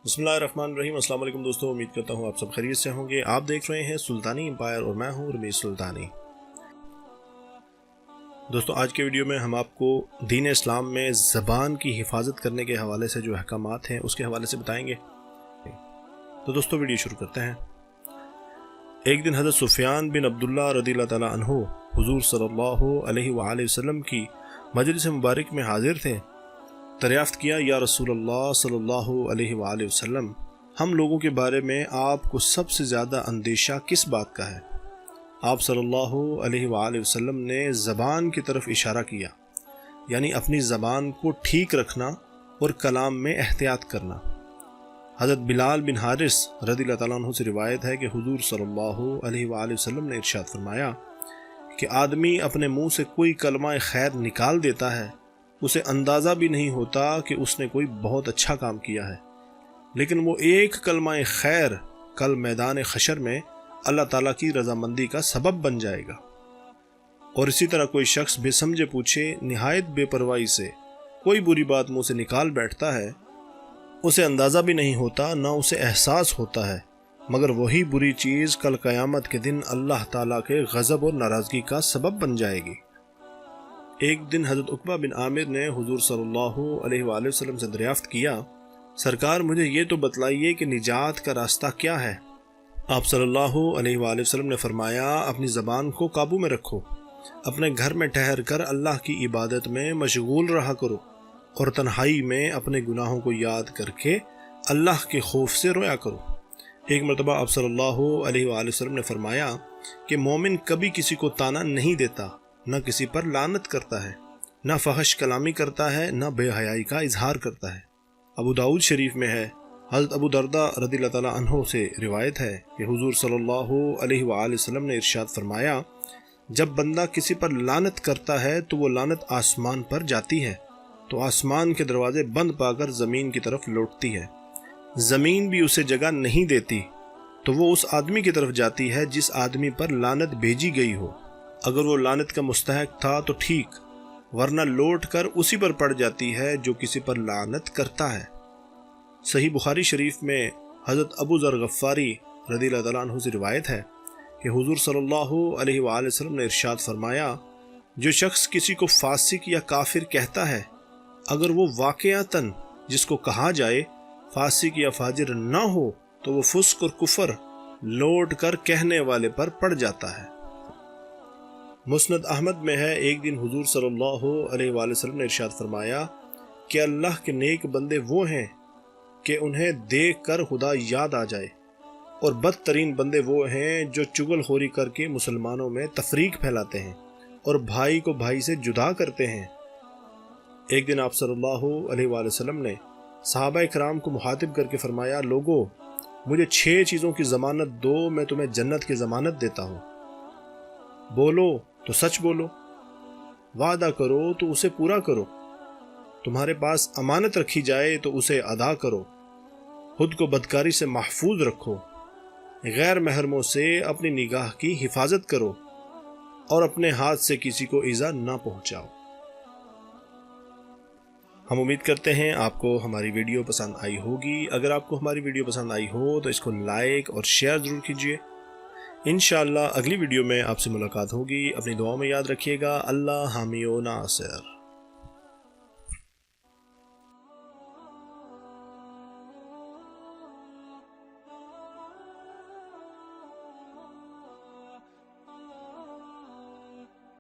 बिस्मिल्लाहिर्रहमानिर्रहीम। अस्सलाम वालेकुम दोस्तों, उम्मीद करता हूँ आप सब खैरियत से होंगे। आप देख रहे हैं सुल्तानी एम्पायर और मैं हूँ रमीज़ सुल्तानी। दोस्तों, आज के वीडियो में हम आपको दीन इस्लाम में ज़बान की हिफाजत करने के हवाले से जो अहकामात हैं उसके हवाले से बताएंगे। तो दोस्तों, वीडियो शुरू करते हैं। एक दिन हज़रत सुफियान बिन अब्दुल्लाह रज़ियल्लाहु ताला अन्हु हुज़ूर सल्लल्लाहु अलैहि वसल्लम की मजलिस मुबारक में हाजिर थे। दरियाफ्त किया, या रसूलल्लाह सल्लल्लाहु अलैहि वसल्लम, हम लोगों के बारे में आपको सबसे ज़्यादा अंदेशा किस बात का है? आप सल्लल्लाहु अलैहि वसल्लम ने ज़बान की तरफ इशारा किया, यानी अपनी ज़बान को ठीक रखना और कलाम में एहतियात करना। हज़रत बिलाल बिन हारिस रज़ियल्लाहु ताला अन्हु से रिवायत है कि हुज़ूर सल्लल्लाहु अलैहि वसल्लम ने इरशाद फरमाया कि आदमी अपने मुँह से कोई कलमा खैर निकाल देता है, उसे अंदाज़ा भी नहीं होता कि उसने कोई बहुत अच्छा काम किया है, लेकिन वो एक कलमा खैर कल मैदान खशर में अल्लाह ताला की रज़ामंदी का सबब बन जाएगा। और इसी तरह कोई शख्स बेसमझे पूछे निहायत बेपरवाही से कोई बुरी बात मुँह से निकाल बैठता है, उसे अंदाज़ा भी नहीं होता, ना उसे एहसास होता है, मगर वही बुरी चीज़ कल क़यामत के दिन अल्लाह ताला के गज़ब और नाराज़गी का सबब बन जाएगी। एक दिन हज़रत उक़बा बिन आमिर ने हुज़ूर सल्लल्लाहु अलैहि वसल्लम से दरियाफ्त किया, सरकार मुझे ये तो बतलाइए कि निजात का रास्ता क्या है? आप सल्लल्लाहु अलैहि वसल्लम ने फरमाया, अपनी ज़बान को काबू में रखो, अपने घर में ठहर कर अल्लाह की इबादत में मशगूल रहा करो और तन्हाई में अपने गुनाहों को याद करके अल्लाह के खौफ से रोया करो। एक मरतबा आप सल्लल्लाहु अलैहि वसल्लम ने फरमाया कि मोमिन कभी किसी को ताना नहीं देता, न किसी पर लानत करता है, न फहश कलामी करता है, न बेहयाई का इजहार करता है। अबू दाऊद शरीफ में है, हज़रत अबू दरदा रज़ियल्लाहु ताला अन्हु से रिवायत है कि हुज़ूर सल्लल्लाहु अलैहि वसल्लम ने इरशाद फरमाया, जब बंदा किसी पर लानत करता है तो वो लानत आसमान पर जाती है, तो आसमान के दरवाजे बंद पाकर ज़मीन की तरफ लौटती है। ज़मीन भी उसे जगह नहीं देती, तो वो उस आदमी की तरफ जाती है जिस आदमी पर लानत भेजी गई हो। अगर वो लानत का मुस्तहक था तो ठीक, वरना लौट कर उसी पर पड़ जाती है जो किसी पर लानत करता है। सही बुखारी शरीफ में हज़रत अबू ज़र गफ़ारी रज़ियल्लाहु ताला अन्हु से रिवायत है कि हुज़ूर सल्लल्लाहु अलैहि वसल्लम ने इरशाद फरमाया, जो शख्स किसी को फासिक या काफिर कहता है, अगर वो वाक़यातन जिसको कहा जाए फासिक या फाजिर न हो, तो वो फुस्क और कुफर लौट कर कहने वाले पर पड़ जाता है। मुस्नद अहमद में है, एक दिन हुज़ूर सल्लल्लाहु अलैहि वसल्लम ने इरशाद फरमाया कि अल्लाह के नेक बंदे वो हैं कि उन्हें देख कर खुदा याद आ जाए, और बदतरीन बंदे वो हैं जो चुगलखोरी करके मुसलमानों में तफरीक फैलाते हैं और भाई को भाई से जुदा करते हैं। एक दिन आप सल्लल्लाहु अलैहि वसल्लम ने सहाबा इकराम को मुखातिब करके फरमाया, लोगो, मुझे 6 चीज़ों की ज़मानत दो, मैं तुम्हें जन्नत की ज़मानत देता हूँ। बोलो तो सच बोलो, वादा करो तो उसे पूरा करो, तुम्हारे पास अमानत रखी जाए तो उसे अदा करो, खुद को बदकारी से महफूज रखो, गैर महरमों से अपनी निगाह की हिफाजत करो और अपने हाथ से किसी को ईज़ा ना पहुंचाओ। हम उम्मीद करते हैं आपको हमारी वीडियो पसंद आई होगी। अगर आपको हमारी वीडियो पसंद आई हो तो इसको लाइक और शेयर ज़रूर कीजिए। इंशाअल्लाह अगली वीडियो में आपसे मुलाकात होगी। अपनी दुआओं में याद रखिएगा। अल्लाह हामी व नासिर।